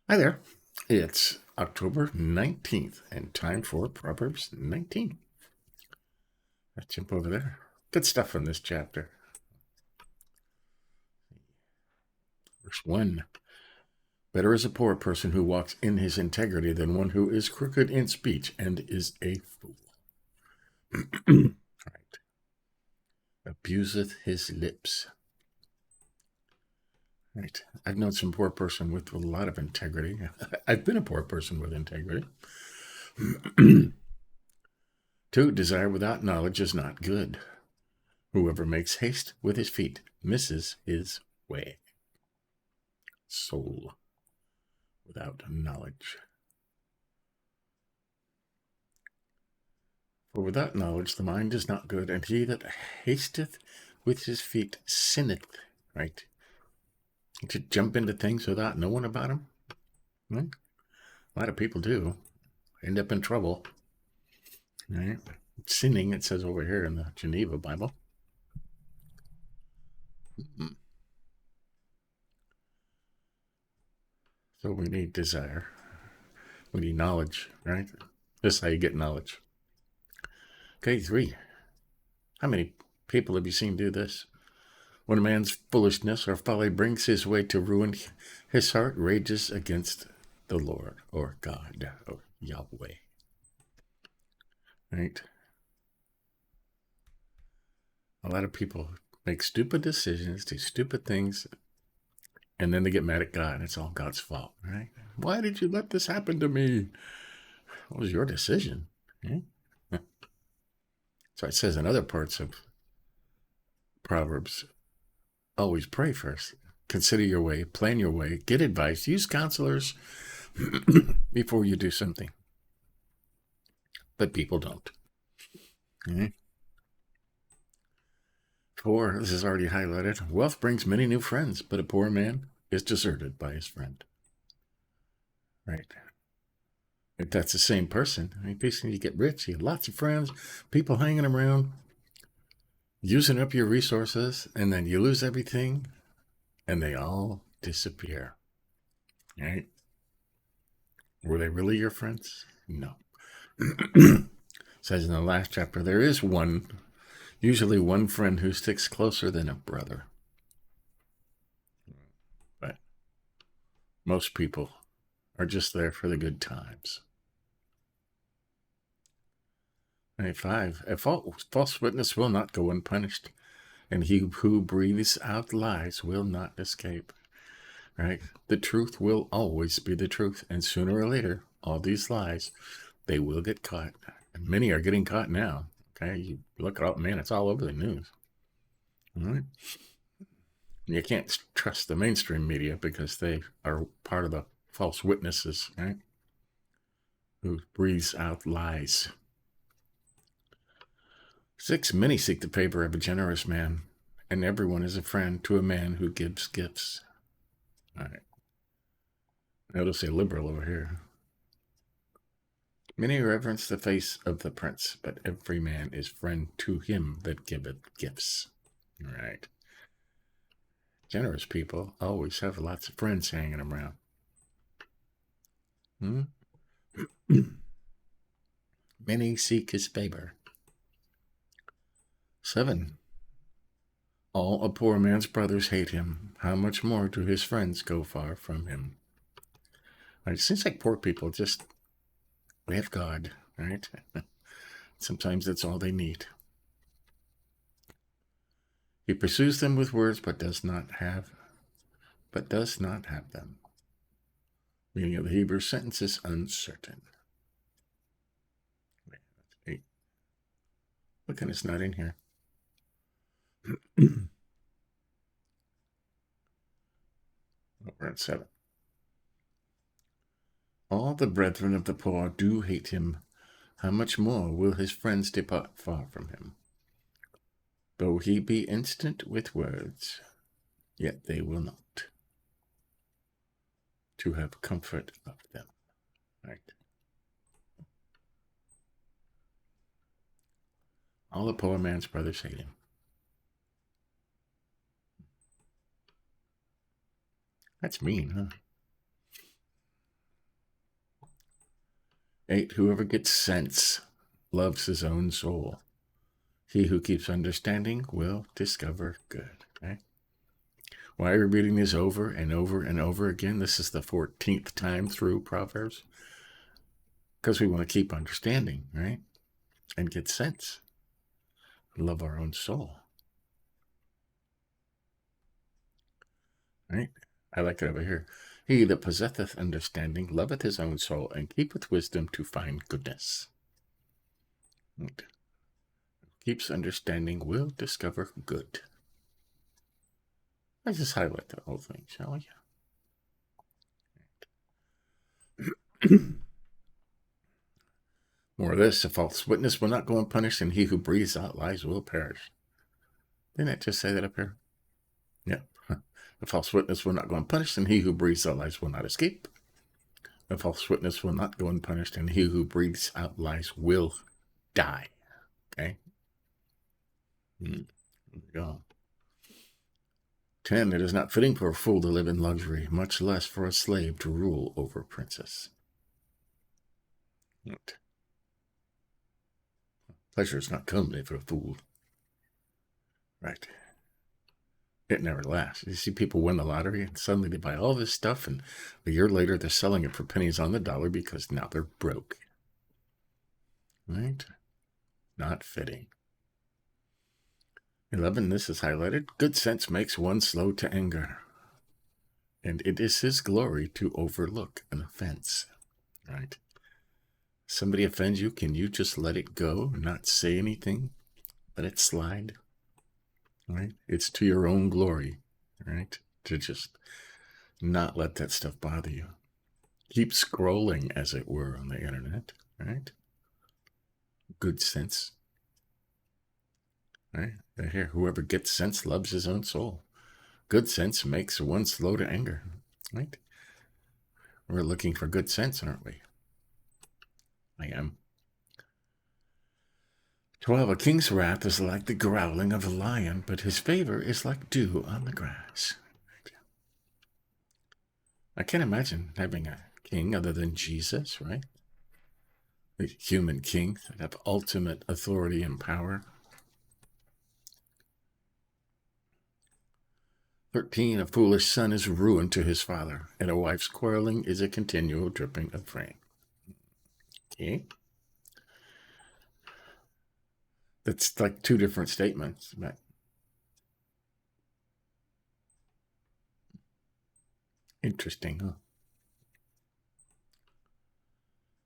Hi there. It's October 19th and time for Proverbs 19. Let's jump over there. Good stuff from this chapter. Verse 1. Better is a poor person who walks in his integrity than one who is crooked in speech and is a fool. Right. Abuseth his lips. Right. I've known some poor person with a lot of integrity. I've been a poor person with integrity. 2. Desire without knowledge is not good. Whoever makes haste with his feet misses his way. Soul without knowledge. For without knowledge the mind is not good, and he that hasteth with his feet sinneth. Right? To jump into things without knowing about them. Right? A lot of people do. End up in trouble. Right? Sinning, it says over here in the Geneva Bible. So we need desire. We need knowledge, right? This is how you get knowledge. Okay, 3. How many people have you seen do this? When a man's foolishness or folly brings his way to ruin, his heart rages against the Lord or God or Yahweh. Right? A lot of people make stupid decisions, do stupid things, and then they get mad at God. It's all God's fault, right? Why did you let this happen to me? It was your decision. Right? So it says in other parts of Proverbs, always pray first. Consider your way, plan your way, get advice, use counselors before you do something. But people don't. Okay. 4, this is already highlighted. Wealth brings many new friends, but a poor man is deserted by his friend. Right. If that's the same person, I mean, basically you get rich, you have lots of friends, people hanging around, using up your resources, and then you lose everything, and they all disappear. Right? Were they really your friends? No. Says in the last chapter, there is usually one friend who sticks closer than a brother. But most people are just there for the good times. 5. A false witness will not go unpunished, and he who breathes out lies will not escape. Right? The truth will always be the truth, and sooner or later, all these lies, they will get caught. And many are getting caught now. Okay, you look it up, man, it's all over the news. All right? You can't trust the mainstream media because they are part of the false witnesses, right? Who breathes out lies. 6, many seek the favor of a generous man, and everyone is a friend to a man who gives gifts. All right. Notice a liberal over here. Many reverence the face of the prince, but every man is friend to him that giveth gifts. All right. Generous people always have lots of friends hanging around. Many seek his favor. 7, all a poor man's brothers hate him. How much more do his friends go far from him? Right, it seems like poor people just, they have God, right? Sometimes that's all they need. He pursues them with words, but does not have them. Meaning of the Hebrew sentence is uncertain. 8. Look, and it's not in here. We're at 7. All the brethren of the poor do hate him. How much more will his friends depart far from him? Though he be instant with words, yet they will not, to have comfort of them. Right? All the poor man's brothers hate him. That's mean, huh? 8, whoever gets sense loves his own soul. He who keeps understanding will discover good. Okay? Why are we reading this over and over and over again? This is the 14th time through Proverbs. Because we want to keep understanding, right? And get sense. Love our own soul. Right? I like it over here. He that possesseth understanding loveth his own soul, and keepeth wisdom to find goodness. Right? Keeps understanding will discover good. Let's just highlight the whole thing, shall we? More of this, a false witness will not go unpunished, and he who breathes out lies will perish. Didn't it just say that up here? Yeah. A false witness will not go unpunished, and he who breathes out lies will not escape. A false witness will not go unpunished, and he who breathes out lies will die. Okay? There we go. 10, it is not fitting for a fool to live in luxury, much less for a slave to rule over a princess. Right. Pleasure is not comely for a fool. Right. It never lasts. You see people win the lottery and suddenly they buy all this stuff, and a year later they're selling it for pennies on the dollar because now they're broke. Right? Not fitting. 11, this is highlighted. Good sense makes one slow to anger, and it is his glory to overlook an offense. Right? Somebody offends you, can you just let it go, not say anything? Let it slide? Right? It's to your own glory, right? To just not let that stuff bother you. Keep scrolling, as it were, on the internet, right? Good sense. Right? Here, whoever gets sense loves his own soul. Good sense makes one slow to anger, right? We're looking for good sense, aren't we? I am. 12, a king's wrath is like the growling of a lion, but his favor is like dew on the grass. I can't imagine having a king other than Jesus, right? The human king that have ultimate authority and power. 13, a foolish son is ruin to his father, and a wife's quarreling is a continual dripping of rain. Okay. That's like two different statements, but interesting, huh?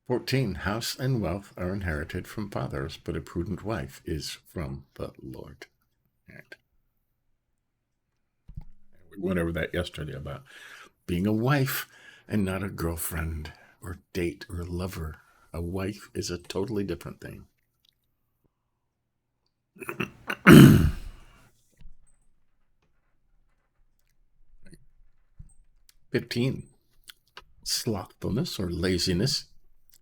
14, house and wealth are inherited from fathers, but a prudent wife is from the Lord. Right. We went over that yesterday about being a wife and not a girlfriend or date or lover. A wife is a totally different thing. 15, slothfulness or laziness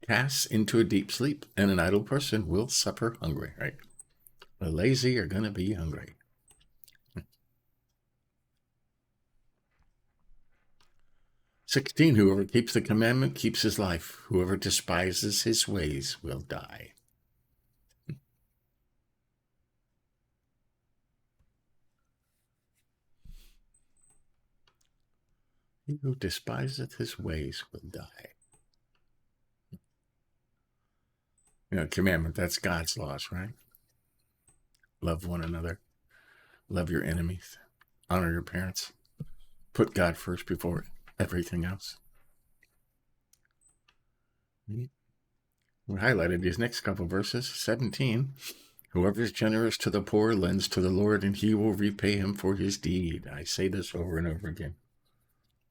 casts into a deep sleep, and an idle person will suffer hungry, right? The lazy are going to be hungry. 16, whoever keeps the commandment keeps his life. Whoever despises his ways will die. He who despiseth his ways will die. You know, commandment, that's God's laws, right? Love one another. Love your enemies. Honor your parents. Put God first before everything else. We highlighted these next couple verses. 17, whoever is generous to the poor lends to the Lord, and he will repay him for his deed. I say this over and over again.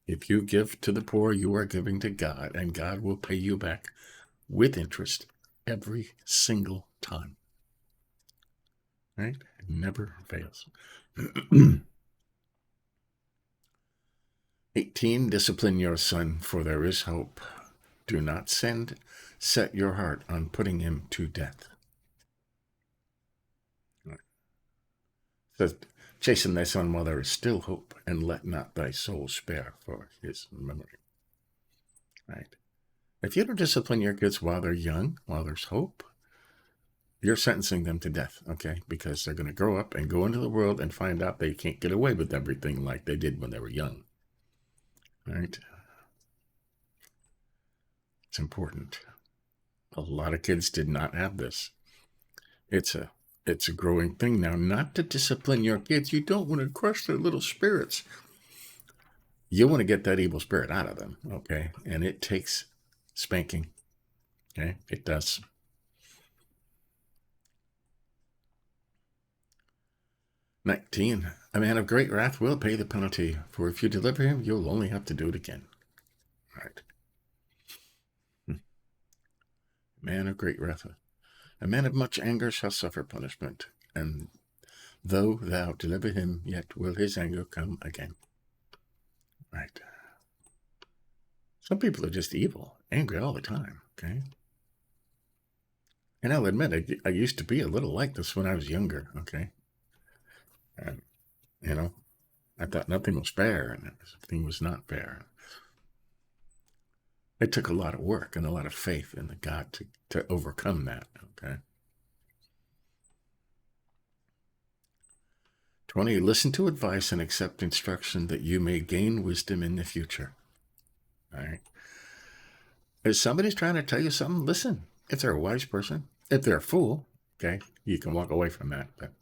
If you give to the poor, you are giving to God, and God will pay you back with interest every single time. Right? It never fails. 18, discipline your son, for there is hope. Do not set your heart on putting him to death. Right. It says, chasten thy son while there is still hope, and let not thy soul spare for his memory. Right? If you don't discipline your kids while they're young, while there's hope, you're sentencing them to death, okay? Because they're going to grow up and go into the world and find out they can't get away with everything like they did when they were young. All right? It's important. A lot of kids did not have this. It's a growing thing now. Not to discipline your kids. You don't want to crush their little spirits. You want to get that evil spirit out of them, okay? And it takes spanking, okay? It does. 19, a man of great wrath will pay the penalty, for if you deliver him, you'll only have to do it again. All right. Man of great wrath. A man of much anger shall suffer punishment, and though thou deliver him, yet will his anger come again. Right. Some people are just evil, angry all the time, okay? And I'll admit, I used to be a little like this when I was younger, okay? And, I thought nothing was fair, and everything was not fair. It took a lot of work and a lot of faith in the God to overcome that, okay? 20, listen to advice and accept instruction that you may gain wisdom in the future. All right. If somebody's trying to tell you something, listen. If they're a wise person, if they're a fool, okay, you can walk away from that. But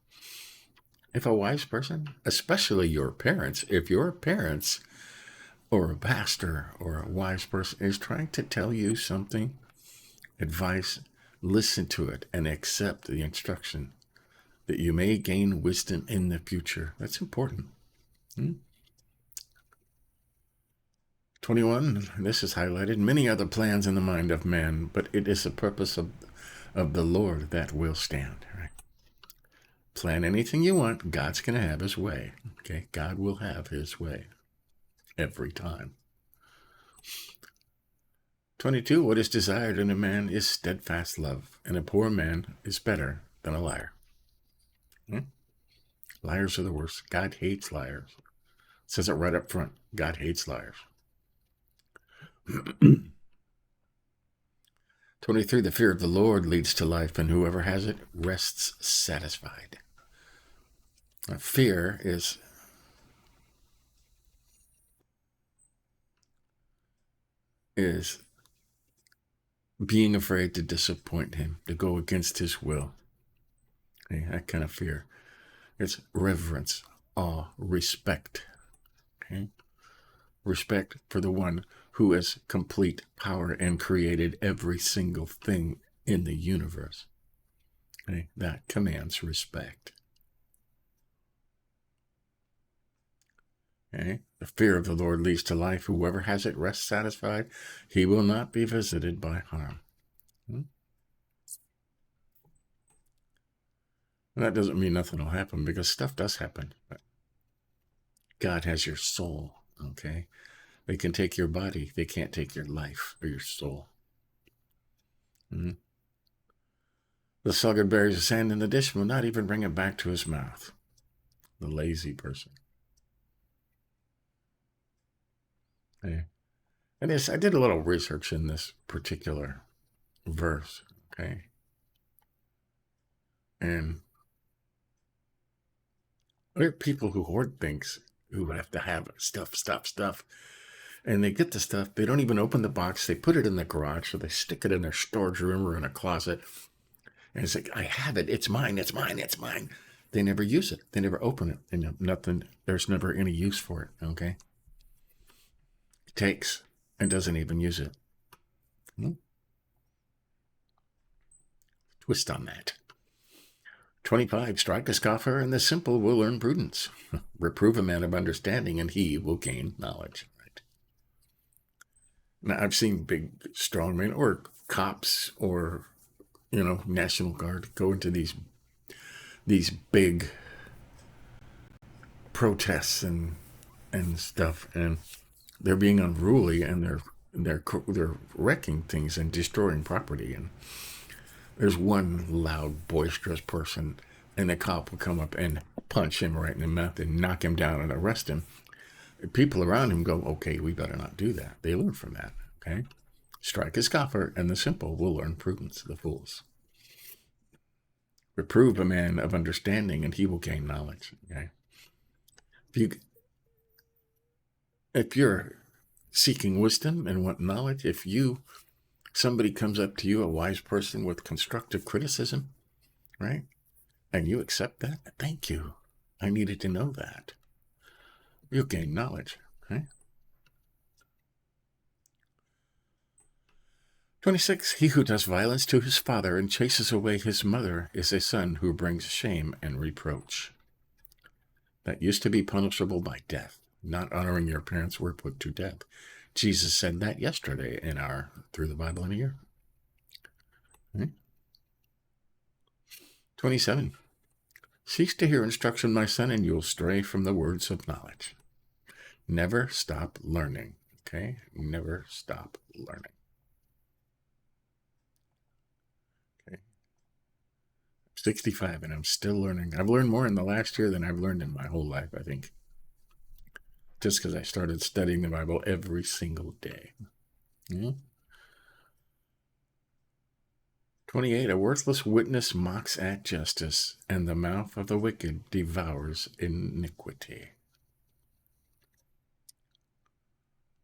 if a wise person, especially your parents, if your parents or a pastor or a wise person is trying to tell you something, advice, listen to it and accept the instruction that you may gain wisdom in the future. That's important. 21, this is highlighted. Many are the plans in the mind of man, but it is the purpose of the Lord that will stand. Right? Plan anything you want. God's going to have his way. Okay? God will have his way every time. 22, what is desired in a man is steadfast love, and a poor man is better than a liar. Liars are the worst. God hates liars. It says it right up front. God hates liars. 23, the fear of the Lord leads to life, and whoever has it rests satisfied. Fear is being afraid to disappoint him, to go against his will. Okay, that kind of fear. It's reverence, awe, respect. Okay? Respect for the one who has complete power and created every single thing in the universe. Okay? That commands respect. Okay? The fear of the Lord leads to life. Whoever has it rests satisfied. He will not be visited by harm. And that doesn't mean nothing will happen, because stuff does happen. But God has your soul, okay? They can take your body. They can't take your life or your soul. The sluggard buries his hand in the dish and will not even bring it back to his mouth. The lazy person. Okay. And I did a little research in this particular verse, okay? And there are people who hoard things, who have to have stuff. And they get the stuff, they don't even open the box, they put it in the garage, or they stick it in their storage room or in a closet. And it's like, I have it, it's mine. They never use it, they never open it, and there's never any use for it, okay? Takes and doesn't even use it. Twist on that. 25, strike a scoffer, and the simple will learn prudence. Reprove a man of understanding, and he will gain knowledge. Right? Now, I've seen big, strong men, or cops, or, National Guard go into these big protests and stuff, and they're being unruly, and they're wrecking things and destroying property. And there's one loud, boisterous person, and the cop will come up and punch him right in the mouth and knock him down and arrest him. People around him go, okay, we better not do that. They learn from that, okay? Strike a scoffer, and the simple will learn prudence, the fools. Reprove a man of understanding, and he will gain knowledge. Okay? If you're seeking wisdom and want knowledge, if somebody comes up to you, a wise person, with constructive criticism, right? And you accept that, thank you. I needed to know that. You'll gain knowledge, right? 26, he who does violence to his father and chases away his mother is a son who brings shame and reproach. That used to be punishable by death. Not honoring your parents were put to death. Jesus said that yesterday in our Through the Bible in a Year. Right? 27, cease to hear instruction, my son, and you'll stray from the words of knowledge. Never stop learning, okay? Never stop learning. 65, and I'm still learning. I've learned more in the last year than I've learned in my whole life, I think. Just because I started studying the Bible every single day. 28, a worthless witness mocks at justice, and the mouth of the wicked devours iniquity.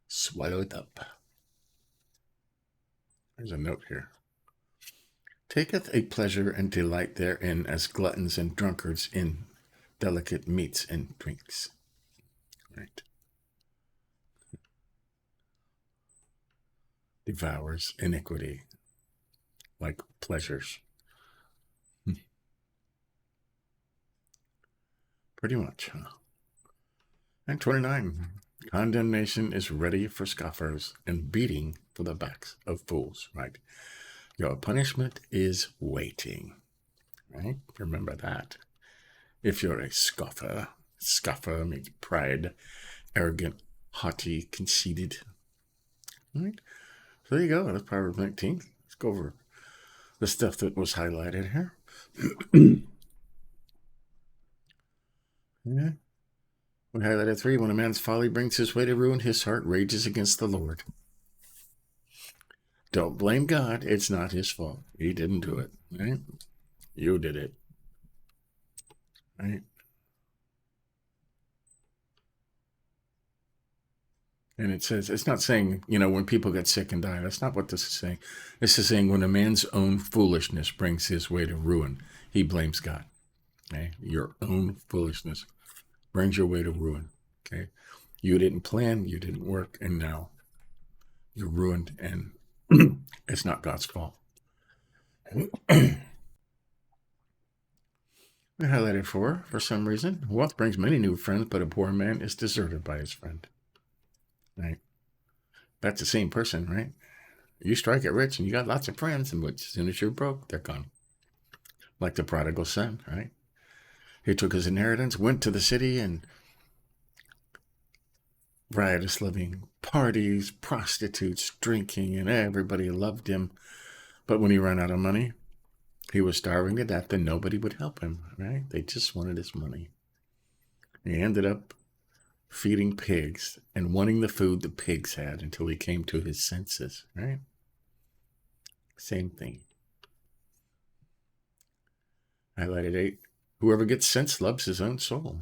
Swallow it up. There's a note here. Taketh a pleasure and delight therein, as gluttons and drunkards in delicate meats and drinks. Right. Devours iniquity, like pleasures. Pretty much, huh? And 29, condemnation is ready for scoffers and beating for the backs of fools, right? Your punishment is waiting, right? Remember that. If you're a scoffer means pride, arrogant, haughty, conceited. Right? So there you go. That's Proverbs 19. Let's go over the stuff that was highlighted here. Yeah. We highlighted 3. When a man's folly brings his way to ruin, his heart rages against the Lord. Don't blame God. It's not his fault. He didn't do it, right? You did it, right? And it says, it's not saying, when people get sick and die. That's not what this is saying. This is saying when a man's own foolishness brings his way to ruin, he blames God. Okay? Your own foolishness brings your way to ruin. Okay? You didn't plan, you didn't work, and now you're ruined, and it's not God's fault. We highlighted 4 for some reason. Wealth brings many new friends, but a poor man is deserted by his friend. Right? That's the same person, right? You strike it rich and you got lots of friends, and as soon as you're broke, they're gone. Like the prodigal son, right? He took his inheritance, went to the city, and riotous living, parties, prostitutes, drinking, and everybody loved him. But when he ran out of money, he was starving to death and nobody would help him, right? They just wanted his money. He ended up feeding pigs and wanting the food the pigs had until he came to his senses, right? Same thing. Highlighted 8. Whoever gets sense loves his own soul.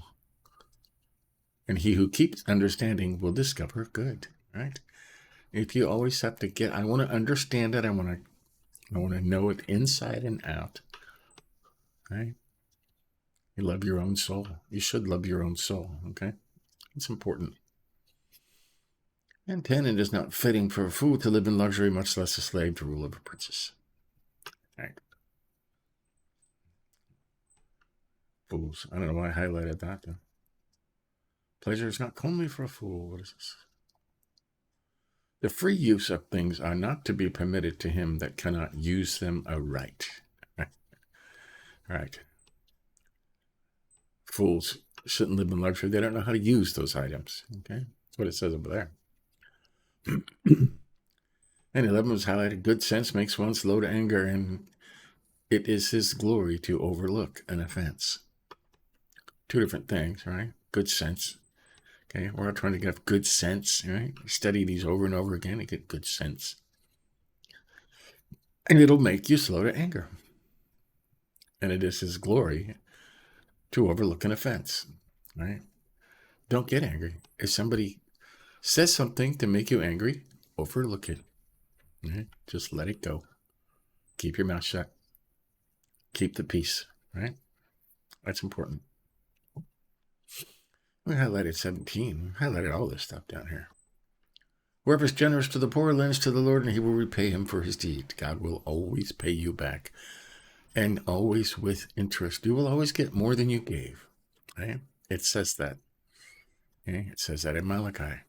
And he who keeps understanding will discover good, right? If you always have to I want to understand it. I want to know it inside and out, right? You love your own soul. You should love your own soul, okay? It's important. And 10, it is not fitting for a fool to live in luxury, much less a slave to rule over princes. Right. Fools. I don't know why I highlighted that, though. Pleasure is not comely for a fool. What is this? The free use of things are not to be permitted to him that cannot use them aright. Right. Fools shouldn't live in luxury. They don't know how to use those items. Okay? That's what it says over there. And 11 was highlighted. Good sense makes one slow to anger, and it is his glory to overlook an offense. 2 different things, right? Good sense. Okay, we're all trying to get good sense, right? Study these over and over again to get good sense. And it'll make you slow to anger. And it is his glory to overlook an offense, right? Don't get angry. If somebody says something to make you angry, overlook it. Right? Just let it go. Keep your mouth shut. Keep the peace, right? That's important. We highlighted 17. We highlighted all this stuff down here. Whoever is generous to the poor lends to the Lord, and he will repay him for his deed. God will always pay you back, and always with interest. You will always get more than you gave. Right? It says that. Okay? It says that in Malachi.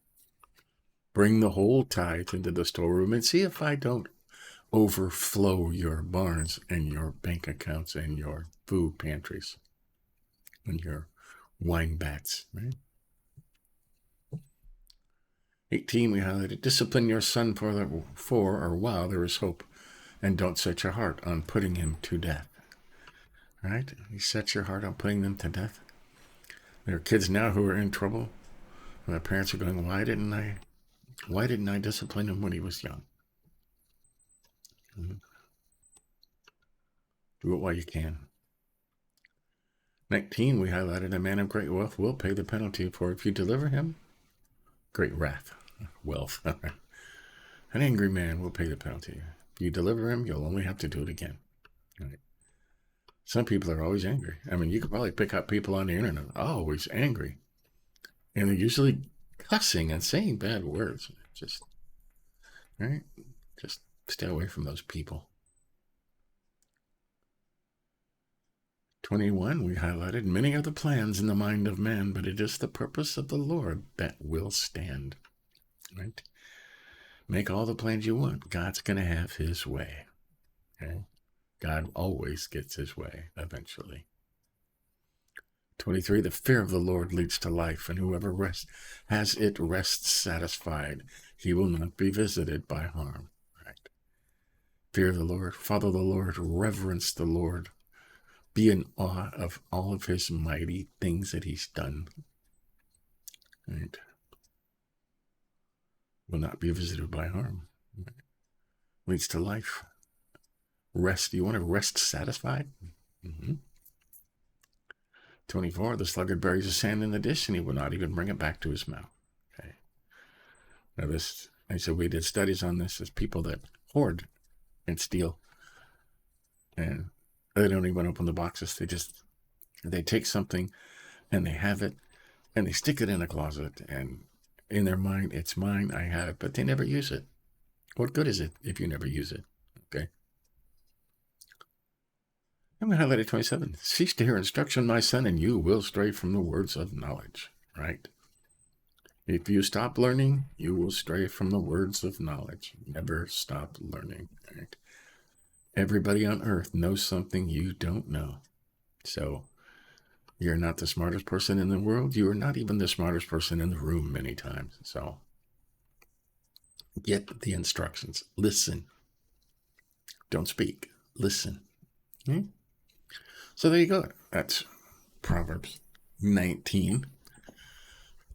Bring the whole tithe into the storeroom and see if I don't overflow your barns and your bank accounts and your food pantries and your wine vats, right? 18, we highlighted, discipline your son for or while there is hope, and don't set your heart on putting him to death. Right? You set your heart on putting them to death. There are kids now who are in trouble. And their parents are going, why didn't I discipline him when he was young? Do it while you can. 19, we highlighted, a man of great wealth will pay the penalty, for if you deliver him, great wrath, wealth. An angry man will pay the penalty. If you deliver him, you'll only have to do it again. Right? Some people are always angry. I mean, you could probably pick up people on the internet, always angry. And they're usually cussing and saying bad words. Just, right? Just stay away from those people. 21, we highlighted, many are the plans in the mind of man, but it is the purpose of the Lord that will stand. Right? Make all the plans you want. God's going to have his way. Okay? God always gets his way eventually. 23, the fear of the Lord leads to life, and whoever has it rests satisfied. He will not be visited by harm. Right? Fear the Lord, follow the Lord, reverence the Lord. Be in awe of all of his mighty things that he's done. Right? Will not be visited by harm. Right? Leads to life. Rest. You want to rest satisfied? 24, the sluggard buries his hand in the dish, and he will not even bring it back to his mouth. Okay. Now this, I said, we did studies on this as people that hoard and steal. And they don't even open the boxes. They take something and they have it and they stick it in a closet, and in their mind, it's mine, I have it, but they never use it. What good is it if you never use it? Okay. I'm going to highlight 27. Cease to hear instruction, my son, and you will stray from the words of knowledge. Right? If you stop learning, you will stray from the words of knowledge. Never stop learning. Right? Everybody on earth knows something you don't know. So you're not the smartest person in the world. You are not even the smartest person in the room many times. So get the instructions. Listen. Don't speak. Listen. Okay? So there you go. That's Proverbs 19.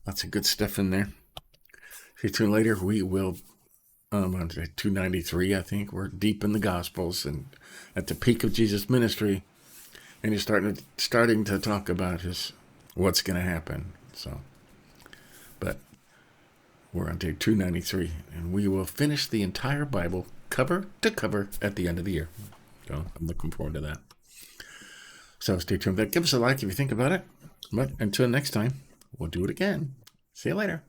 Lots of good stuff in there. Stay tuned later. We will on 293, I think. We're deep in the Gospels and at the peak of Jesus' ministry, and he's starting to talk about what's going to happen. So, but we're on day 293, and we will finish the entire Bible cover to cover at the end of the year. So I'm looking forward to that. So stay tuned. But give us a like if you think about it. But until next time, we'll do it again. See you later.